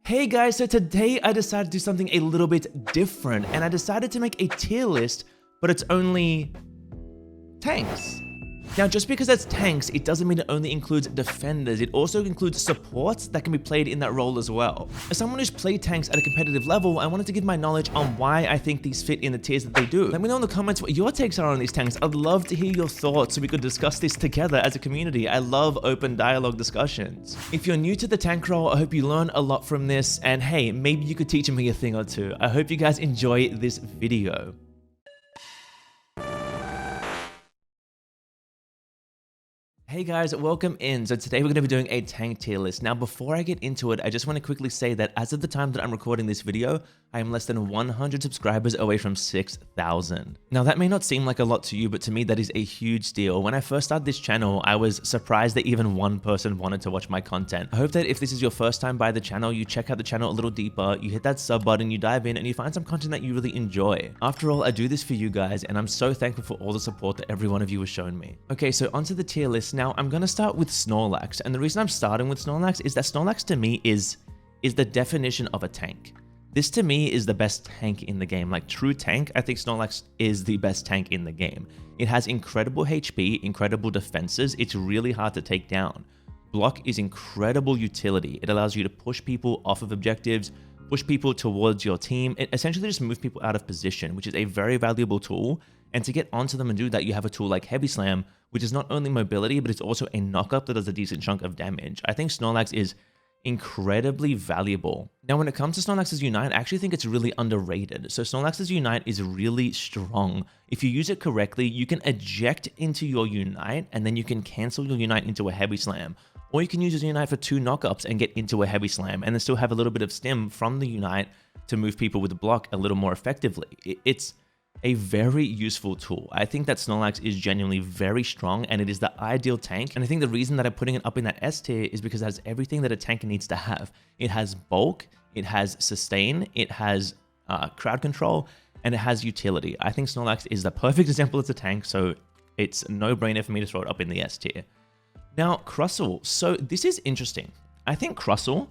Hey guys, so today I decided to do something a little bit different, and I decided to make a tier list, but it's only tanks. Now, just because it's tanks, it doesn't mean it only includes defenders. It also includes supports that can be played in that role as well. As someone who's played tanks at a competitive level, I wanted to give my knowledge on why I think these fit in the tiers that they do. Let me know in the comments what your takes are on these tanks. I'd love to hear your thoughts so we could discuss this together as a community. I love open dialogue discussions. If you're new to the tank role, I hope you learn a lot from this, and hey, maybe you could teach me a thing or two. I hope you guys enjoy this video. Hey guys, welcome in. So today we're going to be doing a tank tier list. Now, before I get into it, I just want to quickly say that as of the time that I'm recording this video, I am less than 100 subscribers away from 6,000. Now, that may not seem like a lot to you, but to me, that is a huge deal. When I first started this channel, I was surprised that even one person wanted to watch my content. I hope that if this is your first time by the channel, you check out the channel a little deeper, you hit that sub button, you dive in, and you find some content that you really enjoy. After all, I do this for you guys, and I'm so thankful for all the support that every one of you has shown me. Okay, so onto the tier list. Now, I'm going to start with Snorlax, and the reason I'm starting with Snorlax is that Snorlax to me is the definition of a tank. This to me is the best tank in the game. Like true tank, I think Snorlax is the best tank in the game. It has incredible HP, incredible defenses. It's really hard to take down. Block is incredible utility. It allows you to push people off of objectives, push people towards your team. It essentially just moves people out of position, which is a very valuable tool. And to get onto them and do that, you have a tool like Heavy Slam, which is not only mobility, but it's also a knockup that does a decent chunk of damage. I think Snorlax is incredibly valuable. Now, when it comes to Snorlax's Unite, I actually think it's really underrated. So Snorlax's Unite is really strong. If you use it correctly, you can eject into your Unite, and then you can cancel your Unite into a Heavy Slam. Or you can use your Unite for 2 knockups and get into a Heavy Slam, and then still have a little bit of stim from the Unite to move people with the block a little more effectively. It's a very useful tool. I think that Snorlax is genuinely very strong, and it is the ideal tank. And I think the reason that I'm putting it up in that S tier is because it has everything that a tank needs to have. It has bulk, it has sustain, it has crowd control, and it has utility. I think Snorlax is the perfect example as a tank, so it's a no-brainer for me to throw it up in the S tier. Now, Crustle. So this is interesting. I think Crustle,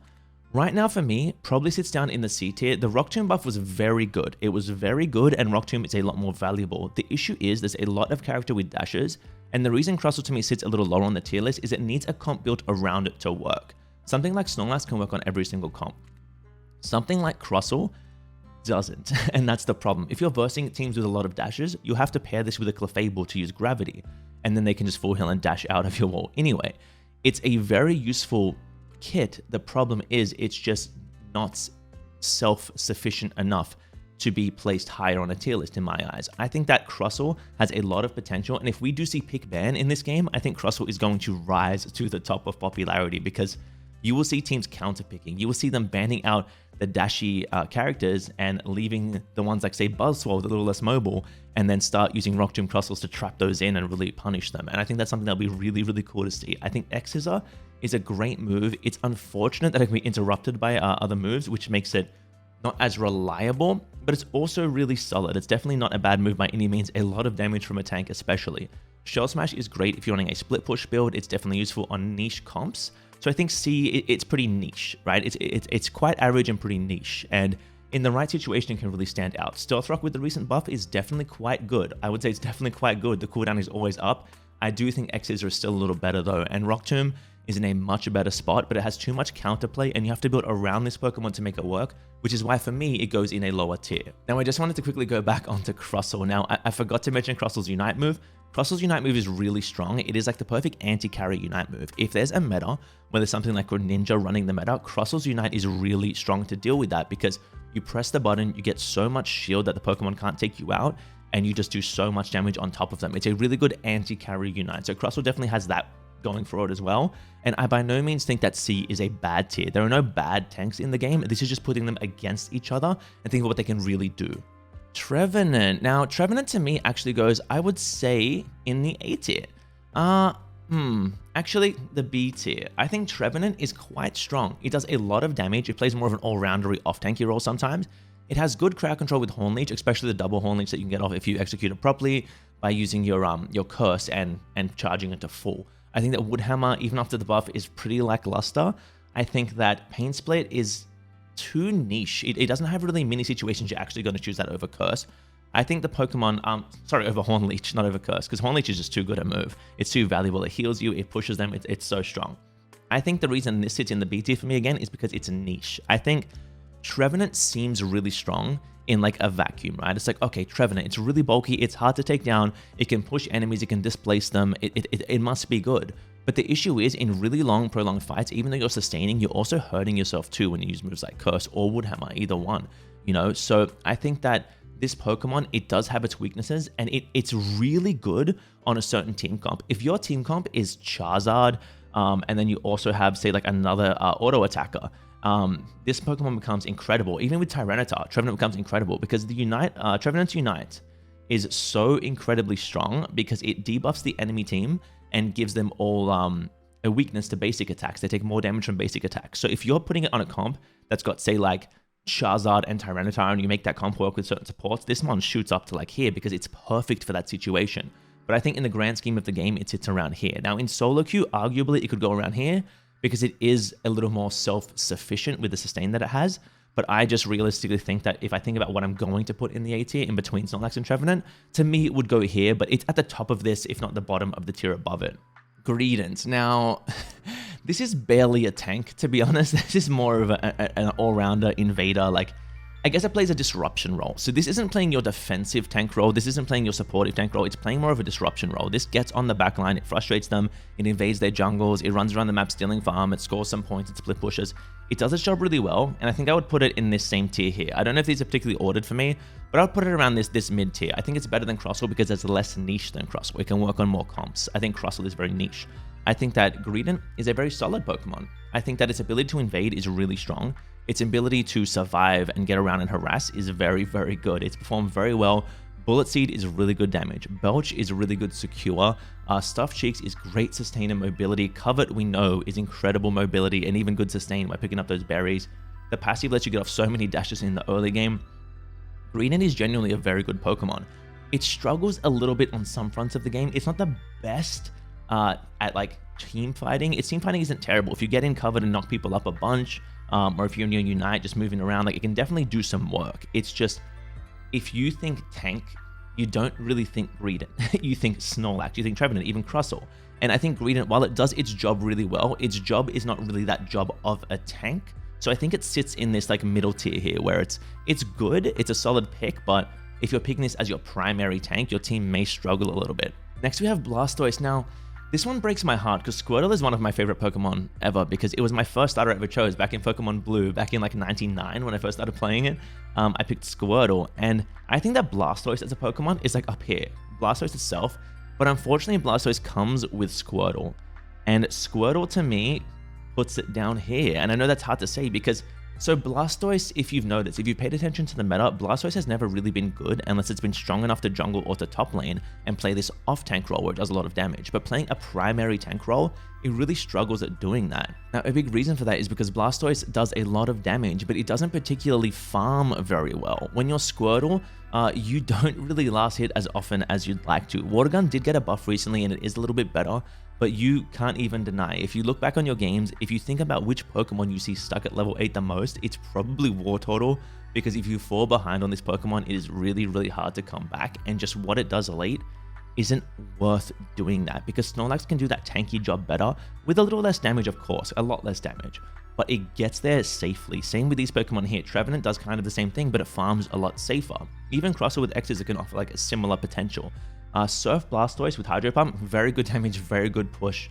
right now for me, probably sits down in the C tier. The Rock Tomb buff was very good. It was very good, and Rock Tomb is a lot more valuable. The issue is there's a lot of character with dashes, and the reason Crustle to me sits a little lower on the tier list is it needs a comp built around it to work. Something like Snorlax can work on every single comp. Something like Crustle doesn't, and that's the problem. If you're versing teams with a lot of dashes, you have to pair this with a Clefable to use gravity, and then they can just full heal and dash out of your wall anyway. It's a very useful kit. The problem is it's just not self-sufficient enough to be placed higher on a tier list in my eyes. I think that Crustle has a lot of potential, and if we do see pick ban in this game, I think Crustle is going to rise to the top of popularity because you will see teams counter-picking. You will see them banning out the dashy characters and leaving the ones like, say, Buzzswole, a little less mobile, and then start using Rock Tomb Crustles to trap those in and really punish them. And I think that's something that'll be really, really cool to see. I think X-Scissor is a great move. It's unfortunate that it can be interrupted by other moves, which makes it not as reliable, but it's also really solid. It's definitely not a bad move by any means. A lot of damage from a tank especially. Shell Smash is great if you're running a split push build. It's definitely useful on niche comps. So I think C, it's pretty niche, right? It's quite average and pretty niche, and in the right situation, it can really stand out. Stealth Rock with the recent buff is definitely quite good. I would say it's definitely quite good. The cooldown is always up. I do think X-Scissor is still a little better though, and Rock Tomb is in a much better spot, but it has too much counterplay, and you have to build around this Pokemon to make it work, which is why for me, it goes in a lower tier. Now, I just wanted to quickly go back onto Crustle. Now, I forgot to mention Crustle's Unite move. Crustle's Unite move is really strong. It is like the perfect anti-carry Unite move. If there's a meta where there's something like Greninja running the meta, Crustle's Unite is really strong to deal with that because you press the button, you get so much shield that the Pokemon can't take you out, and you just do so much damage on top of them. It's a really good anti-carry Unite. So Crustle definitely has that going for it as well. And I by no means think that C is a bad tier. There are no bad tanks in the game. This is just putting them against each other and think of what they can really do. Trevenant. Now, Trevenant to me actually goes, I would say, in the A tier. Actually, the B tier. I think Trevenant is quite strong. It does a lot of damage. It plays more of an all-roundery off-tanky role sometimes. It has good crowd control with Horn Leech, especially the double Horn Leech that you can get off if you execute it properly by using your curse and charging it to full. I think that Woodhammer, even after the buff, is pretty lackluster. I think that Pain Split is too niche. It doesn't have really many situations you're actually going to choose that over Curse. I think the Pokemon, over Horn Leech, not over Curse, because Horn Leech is just too good a move. It's too valuable. It heals you, it pushes them, it's so strong. I think the reason this sits in the B tier for me again is because it's a niche. I think Trevenant seems really strong in like a vacuum, right? It's like, okay, Trevenant, it's really bulky, it's hard to take down, it can push enemies, it can displace them, it must be good. But the issue is, in really long, prolonged fights, even though you're sustaining, you're also hurting yourself too when you use moves like Curse or Woodhammer, either one, you know? So I think that this Pokemon, it does have its weaknesses, and it's really good on a certain team comp. If your team comp is Charizard, and then you also have, say, like another auto attacker, this Pokemon becomes incredible. Even with Tyranitar, Trevenant becomes incredible because the Trevenant's Unite is so incredibly strong because it debuffs the enemy team and gives them all a weakness to basic attacks. They take more damage from basic attacks. So if you're putting it on a comp that's got, say, like Charizard and Tyranitar, and you make that comp work with certain supports, this one shoots up to like here because it's perfect for that situation. But I think in the grand scheme of the game, it sits around here. Now in solo queue, arguably it could go around here because it is a little more self-sufficient with the sustain that it has. But I just realistically think that if I think about what I'm going to put in the A tier in between Snorlax and Trevenant, to me it would go here, but it's at the top of this, if not the bottom of the tier above it. Greedent. Now, this is barely a tank, to be honest. This is more of an all-rounder invader. Like, I guess it plays a disruption role. So this isn't playing your defensive tank role. This isn't playing your supportive tank role. It's playing more of a disruption role. This gets on the back line. It frustrates them. It invades their jungles. It runs around the map stealing farm. It scores some points. It split pushes. It does its job really well. And I think I would put it in this same tier here. I don't know if these are particularly ordered for me, but I would put it around this mid tier. I think it's better than Crustle because it's less niche than Crustle. It can work on more comps. I think Crustle is very niche. I think that Greedent is a very solid Pokemon. I think that its ability to invade is really strong. Its ability to survive and get around and harass is very, very good. It's performed very well. Bullet Seed is really good damage. Belch is really good secure. Stuffed Cheeks is great sustain and mobility. Covet, we know, is incredible mobility and even good sustain by picking up those berries. The passive lets you get off so many dashes in the early game. Greedent is genuinely a very good Pokemon. It struggles a little bit on some fronts of the game. It's not the best at like team fighting. Its team fighting isn't terrible. If you get in covered and knock people up a bunch, or if you're in your Unite just moving around, like it can definitely do some work. It's just, if you think tank, you don't really think Greedent. You think Snorlax, you think Trevenant, even Crustle. And I think Greedent, while it does its job really well, its job is not really that job of a tank. So I think it sits in this like middle tier here where it's good, it's a solid pick, but if you're picking this as your primary tank, your team may struggle a little bit. Next we have Blastoise. Now, this one breaks my heart because Squirtle is one of my favorite Pokemon ever because it was my first starter I ever chose back in Pokemon Blue, back in like 99 when I first started playing it. I picked Squirtle, and I think that Blastoise as a Pokemon is like up here. Blastoise itself, but unfortunately Blastoise comes with Squirtle, and Squirtle to me puts it down here. And I know that's hard to say because, so Blastoise, if you've noticed, if you've paid attention to the meta, Blastoise has never really been good unless it's been strong enough to jungle or to top lane and play this off tank role where it does a lot of damage. But playing a primary tank role, it really struggles at doing that. Now, a big reason for that is because Blastoise does a lot of damage, but it doesn't particularly farm very well. When you're Squirtle, you don't really last hit as often as you'd like to. Water Gun did get a buff recently and it is a little bit better, but you can't even deny, if you look back on your games, if you think about which Pokemon you see stuck at level 8 the most, it's probably Wartortle, because if you fall behind on this Pokemon, it is really, really hard to come back, and just what it does late isn't worth doing that, because Snorlax can do that tanky job better, with a little less damage of course, a lot less damage, but it gets there safely. Same with these Pokemon here. Trevenant does kind of the same thing, but it farms a lot safer. Even Crustle with X's, it can offer like a similar potential. Surf Blastoise with Hydro Pump, very good damage, very good push,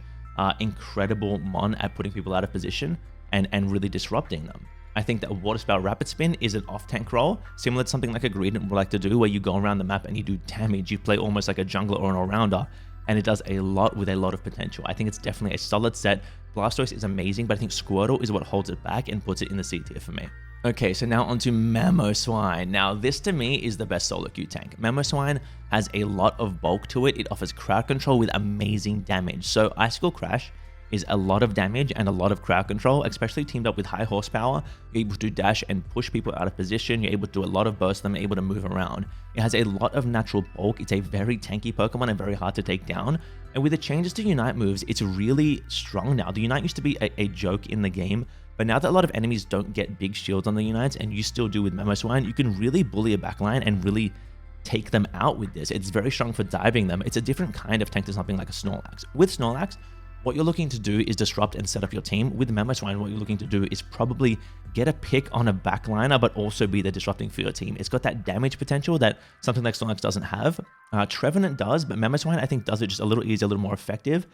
incredible mon at putting people out of position and really disrupting them. I think that Water Spout Rapid Spin is an off-tank role, similar to something like a Greedent would like to do, where you go around the map and you do damage. You play almost like a jungler or an all-rounder, and it does a lot with a lot of potential. I think it's definitely a solid set. Blastoise is amazing, but I think Squirtle is what holds it back and puts it in the C tier for me. Okay, so now onto Mamoswine. Now, this to me is the best solo queue tank. Mamoswine has a lot of bulk to it. It offers crowd control with amazing damage. So Icicle Crash is a lot of damage and a lot of crowd control, especially teamed up with high horsepower. You're able to dash and push people out of position. You're able to do a lot of burst them, able to move around. It has a lot of natural bulk. It's a very tanky Pokemon and very hard to take down. And with the changes to Unite moves, it's really strong now. The Unite used to be a joke in the game But now that a lot of enemies don't get big shields on the unites, and you still do with Mamoswine, you can really bully a backline and really take them out with this. It's very strong for diving them. It's a different kind of tank to something like a Snorlax. With Snorlax, what you're looking to do is disrupt and set up your team. With Mamoswine, what you're looking to do is probably get a pick on a backliner, but also be the disrupting for your team. It's got that damage potential that something like Snorlax doesn't have. Trevenant does, but Mamoswine I think does it just a little easier, a little more effective.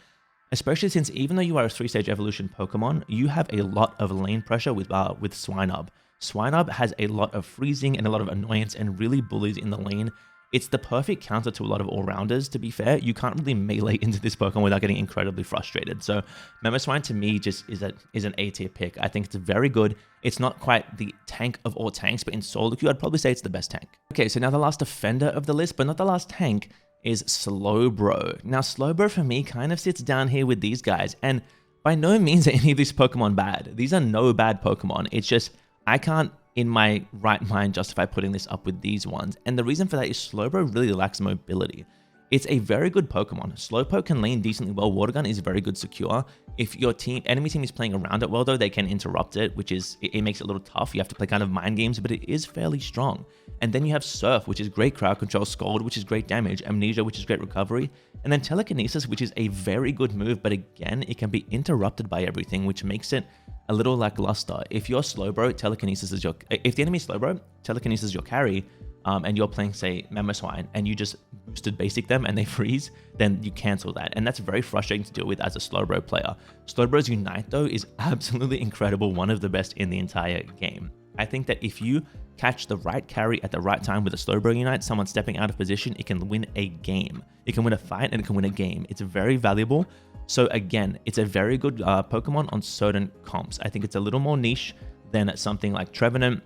Especially since even though you are a 3-stage evolution Pokemon, you have a lot of lane pressure with Swinub. Swinub has a lot of freezing and a lot of annoyance and really bullies in the lane. It's the perfect counter to a lot of all-rounders, to be fair. You can't really melee into this Pokemon without getting incredibly frustrated. So Mamoswine to me just is an A-tier pick. I think it's very good. It's not quite the tank of all tanks, but in solo queue, I'd probably say it's the best tank. Okay, so now the last defender of the list, but not the last tank, is Slowbro. Now, Slowbro for me kind of sits down here with these guys, and by no means are any of these Pokemon bad. These are no bad Pokemon. It's just, I can't, in my right mind, justify putting this up with these ones. And the reason for that is Slowbro really lacks mobility. It's a very good Pokemon. Slowpoke can lane decently well. Water Gun is very good secure. If your enemy team is playing around it well, though, they can interrupt it, which is, it makes it a little tough. You have to play kind of mind games, but it is fairly strong. And then you have Surf, which is great crowd control, Scald, which is great damage, Amnesia, which is great recovery, and then Telekinesis, which is a very good move, but again, it can be interrupted by everything, which makes it a little lackluster. If you're Slowbro, Telekinesis is if the enemy is Slowbro, Telekinesis is your carry, and you're playing, say, Mamoswine, and you just boosted basic them and they freeze, then you cancel that. And that's very frustrating to deal with as a Slowbro player. Slowbro's Unite, though, is absolutely incredible, one of the best in the entire game. I think that if you catch the right carry at the right time with a Slowbro Unite, someone stepping out of position, it can win a game. It can win a fight and it can win a game. It's very valuable. So again, it's a very good Pokemon on certain comps. I think it's a little more niche than something like Trevenant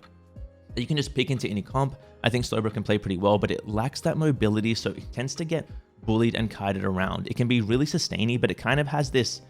that you can just pick into any comp. I think Slowbro can play pretty well, but it lacks that mobility, so it tends to get bullied and kited around. It can be really sustainy, but it kind of has this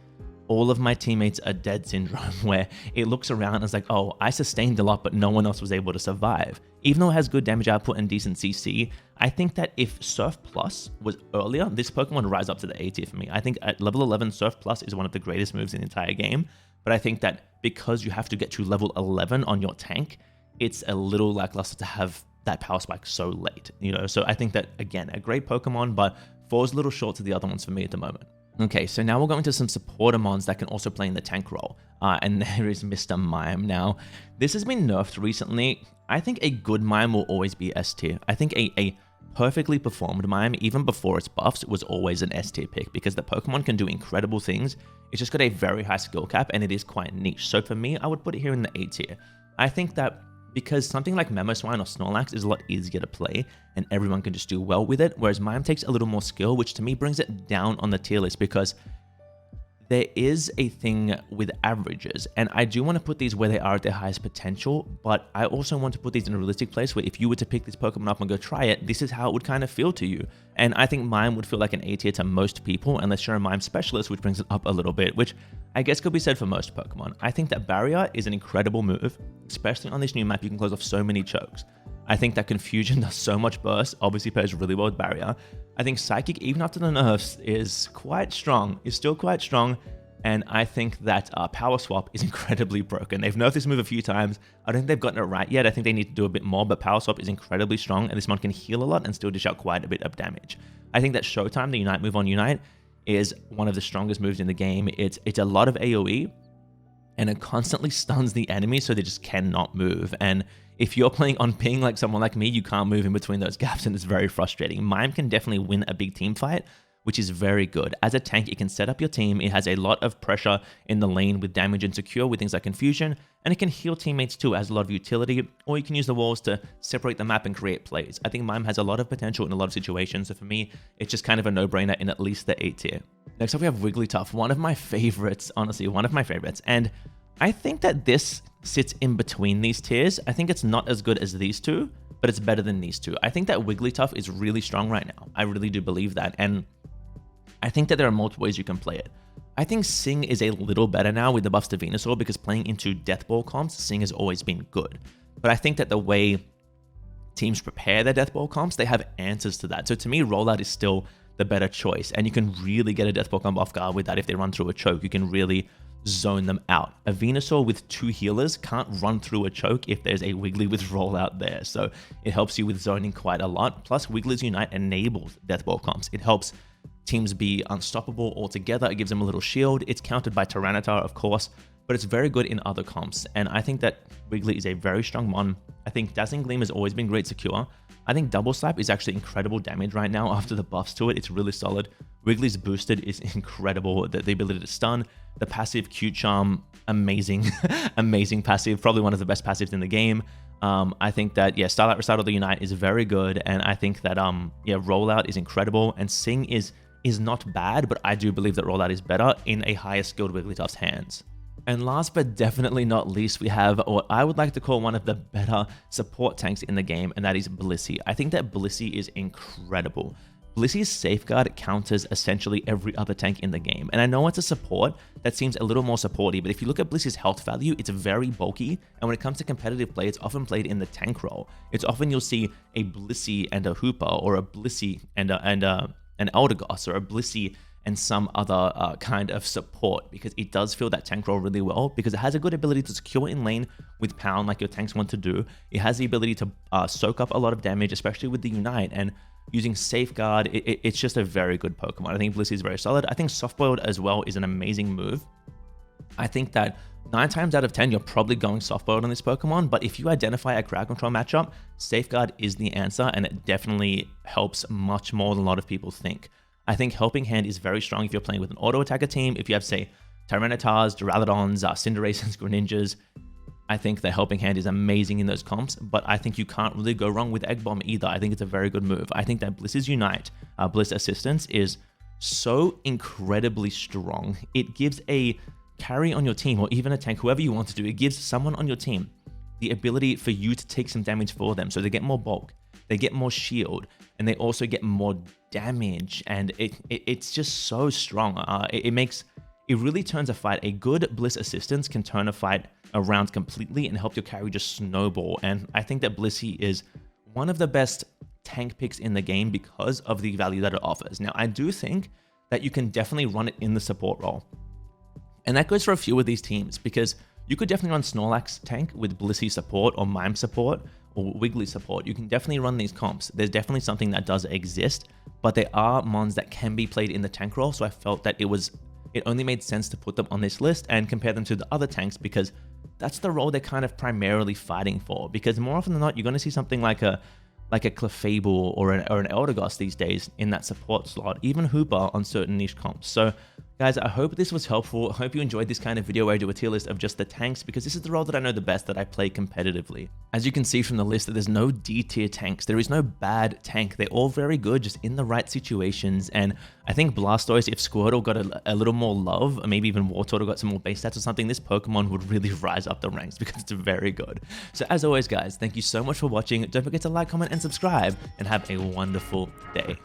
all of my teammates are dead syndrome, where it looks around and it's like, oh, I sustained a lot, but no one else was able to survive. Even though it has good damage output and decent CC, I think that if Surf Plus was earlier, this Pokemon would rise up to the A tier for me. I think at level 11, Surf Plus is one of the greatest moves in the entire game, but I think that because you have to get to level 11 on your tank, it's a little lackluster to have that power spike so late, So I think that, again, a great Pokemon, but falls a little short to the other ones for me at the moment. Okay, so now we'll go into some supporter mons that can also play in the tank role. And there is Mr. Mime. Now, this has been nerfed recently. I think a good Mime will always be S tier. I think a perfectly performed Mime, even before its buffs, was always an S tier pick because the Pokemon can do incredible things. It's just got a very high skill cap and it is quite niche. So for me, I would put it here in the A tier. I think that because something like Mamoswine or Snorlax is a lot easier to play and everyone can just do well with it, whereas Mime takes a little more skill, which to me brings it down on the tier list because there is a thing with averages, and I do want to put these where they are at their highest potential, but I also want to put these in a realistic place where if you were to pick this Pokemon up and go try it, this is how it would kind of feel to you. And I think Mime would feel like an A tier to most people, unless you're a Mime specialist, which brings it up a little bit, which I guess could be said for most Pokemon. I think that Barrier is an incredible move, especially on this new map. You can close off so many chokes. I think that Confusion does so much burst, obviously pairs really well with Barrier. I think Psychic, even after the nerfs, is quite strong, is still quite strong, and I think that Power Swap is incredibly broken. They've nerfed this move a few times. I don't think they've gotten it right yet. I think they need to do a bit more, but Power Swap is incredibly strong, and this mon can heal a lot and still dish out quite a bit of damage. I think that Showtime, the Unite move on Unite, is one of the strongest moves in the game. It's a lot of AoE, and it constantly stuns the enemy, so they just cannot move. And if you're playing on ping like someone like me, you can't move in between those gaps, and it's very frustrating. Mime can definitely win a big team fight, which is very good. As a tank, it can set up your team. It has a lot of pressure in the lane with damage and secure with things like Confusion, and it can heal teammates too. It has a lot of utility, or you can use the walls to separate the map and create plays. I think Mime has a lot of potential in a lot of situations, so for me, it's just kind of a no-brainer in at least the A tier. Next up, we have Wigglytuff, one of my favorites, honestly, one of my favorites. And I think that this sits in between these tiers. I think it's not as good as these two, but it's better than these two. I think that Wigglytuff is really strong right now. I really do believe that. And I think that there are multiple ways you can play it. I think Sing is a little better now with the buffs to Venusaur because playing into Death Ball comps, Sing has always been good. But I think that the way teams prepare their Death Ball comps, they have answers to that. So to me, Rollout is still the better choice. And you can really get a Death Ball comp off guard with that if they run through a choke. You can really zone them out. A Venusaur with 2 healers can't run through a choke if there's a Wiggly with rollout there, so it helps you with zoning quite a lot. Plus, Wiggly's Unite enables Death Ball comps. It helps teams be unstoppable altogether. It gives them a little shield. It's countered by Tyranitar, of course, but it's very good in other comps, and I think that Wiggly is a very strong mon. I think Dazzling Gleam has always been great secure. I think Double Slap is actually incredible damage right now after the buffs to it. It's really solid. Wiggly's boosted is incredible. The ability to stun, the passive Cute Charm, amazing, amazing passive. Probably one of the best passives in the game. I think that, yeah, Starlight Recital, the Unite is very good, and I think that, yeah, Rollout is incredible, and Sing is not bad, but I do believe that Rollout is better in a higher skilled Wigglytuff's hands. And last but definitely not least, we have what I would like to call one of the better support tanks in the game, and that is Blissey. I think that Blissey is incredible. Blissey's Safeguard counters essentially every other tank in the game. And I know it's a support that seems a little more supporty, but if you look at Blissey's health value, it's very bulky. And when it comes to competitive play, it's often played in the tank role. It's often you'll see a Blissey and a Hooper, or a Blissey and an Eldegoss, or a Blissey and some other kind of support, because it does fill that tank role really well, because it has a good ability to secure in lane with Pound like your tanks want to do. It has the ability to soak up a lot of damage, especially with the Unite, and using Safeguard, it's just a very good Pokemon. I think Blissey is very solid. I think Softboiled as well is an amazing move. I think that 9 times out of 10, you're probably going Softboiled on this Pokemon, but if you identify a crowd control matchup, Safeguard is the answer, and it definitely helps much more than a lot of people think. I think Helping Hand is very strong if you're playing with an auto attacker team. If you have, say, Tyranitars, Duraludons, Cinderaces, Greninjas, I think the Helping Hand is amazing in those comps, but I think you can't really go wrong with Egg Bomb either. I think it's a very good move. I think that Bliss's Unite, Bliss Assistance, is so incredibly strong. It gives a carry on your team, or even a tank, whoever you want to do, it gives someone on your team the ability for you to take some damage for them. So they get more bulk, they get more shield, and they also get more damage, and it's just so strong. It really turns a fight. A good Bliss Assistance can turn a fight around completely and help your carry just snowball, and I think that Blissey is one of the best tank picks in the game because of the value that it offers. Now, I do think that you can definitely run it in the support role, and that goes for a few of these teams, because you could definitely run Snorlax tank with Blissey support, or Mime support, or Wiggly support. You can definitely run these comps. There's definitely something that does exist, but there are mons that can be played in the tank role, so I felt that it only made sense to put them on this list and compare them to the other tanks, because that's the role they're kind of primarily fighting for. Because more often than not, you're going to see something like a Clefable or an Eldegoss these days in that support slot, even Hooper on certain niche comps. So guys, I hope this was helpful. I hope you enjoyed this kind of video where I do a tier list of just the tanks, because this is the role that I know the best, that I play competitively. As you can see from the list, that there's no D tier tanks. There is no bad tank. They're all very good, just in the right situations. And I think Blastoise, if Squirtle got a little more love, or maybe even Wartortle got some more base stats or something, this Pokemon would really rise up the ranks, because it's very good. So as always, guys, thank you so much for watching. Don't forget to like, comment, and subscribe, and have a wonderful day.